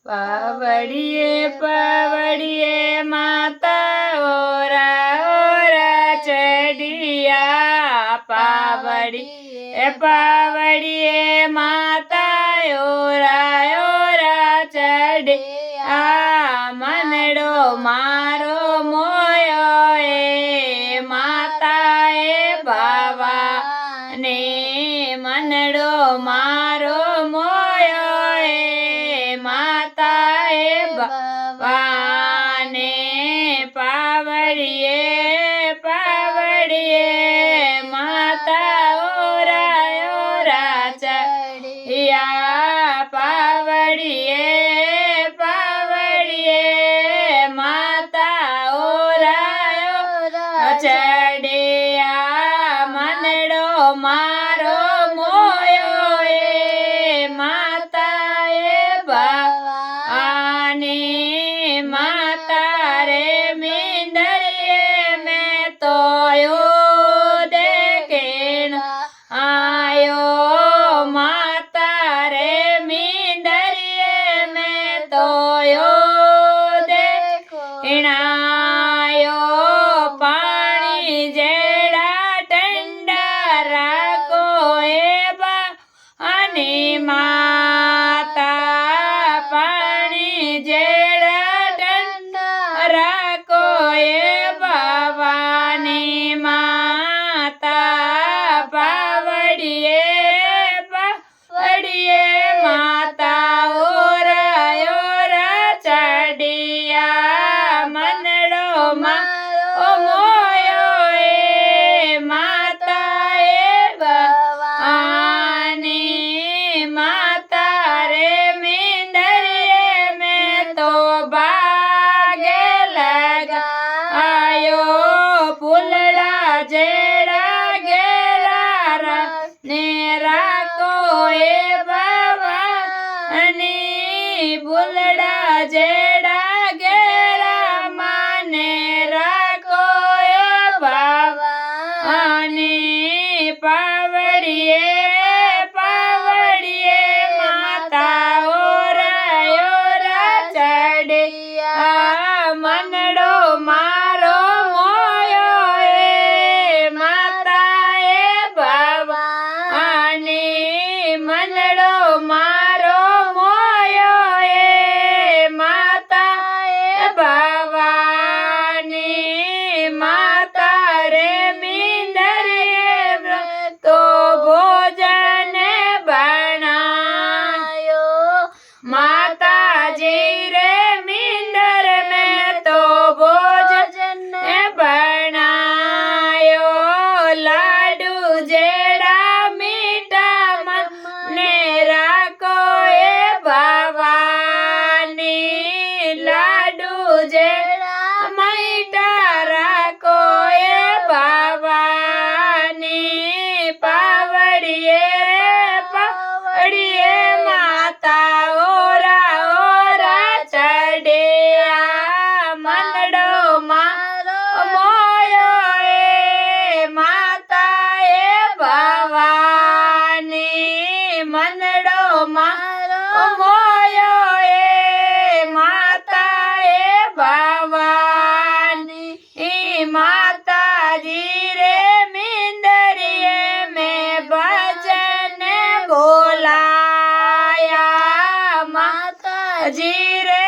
पावड़िए पावड़िए माता ओरा ओरा चढ़िया पावड़िए माता ओरा ओरा चढ़िया मनड़ो मारो मोयो ए माता ए बाबा ने मनड़ो मारो मोयो ए माता ए बाबा ने पावड़िए पावड़िए माता ओरा ओरा चढ़िया पावड़िए पावड़िए माता ओरा ओरा चढ़िया मनड़ो मारो मोयो ए माता ए बाने माता रे मींदरिए में तोयो देखेण आयो माता रे मींदरिए में तोयो देखेण आयो पानी जेड़ा ठंडा राखो ए बानी माता पानी जेड़ा ठंडा राखो ए भवानी माता पावड़िए पावड़िए माता ओरा ओरा चढ़िया मनड़ो मारो मोयो ए माता ए भवानी माता रे मींदरिए में तो बागे लगा आयो फूलड़ा जेड़ा गेरा नेरा को ए भवानी फूलड़ा जेड़ा गेरा माने राखो ए भवानी पावड़िए पावड़िए माता ओरा ओरा चढ़िया मनड़ो मारो मोयो ए माता ए भवानी मनड़ो मारो मोयो ए माता ए भवानी माता रे मींदरिए तो भोजन बनायो माता जी रे मींदर में तो भोजन बनायो लाडू जेड़ा मीठा मने राखो ए भवानी लाडू जेड़ा मीठा राखो ए भवानी पावड़िए पावड़िए माता ओरा ओरा चढ़िया मनड़ो मारो मोयो ए माता ए भवानी मनड़ो मारो मोयो ए माता ए भवानी माता जी रे मींदरिए में भजन बोलाया माता जी रे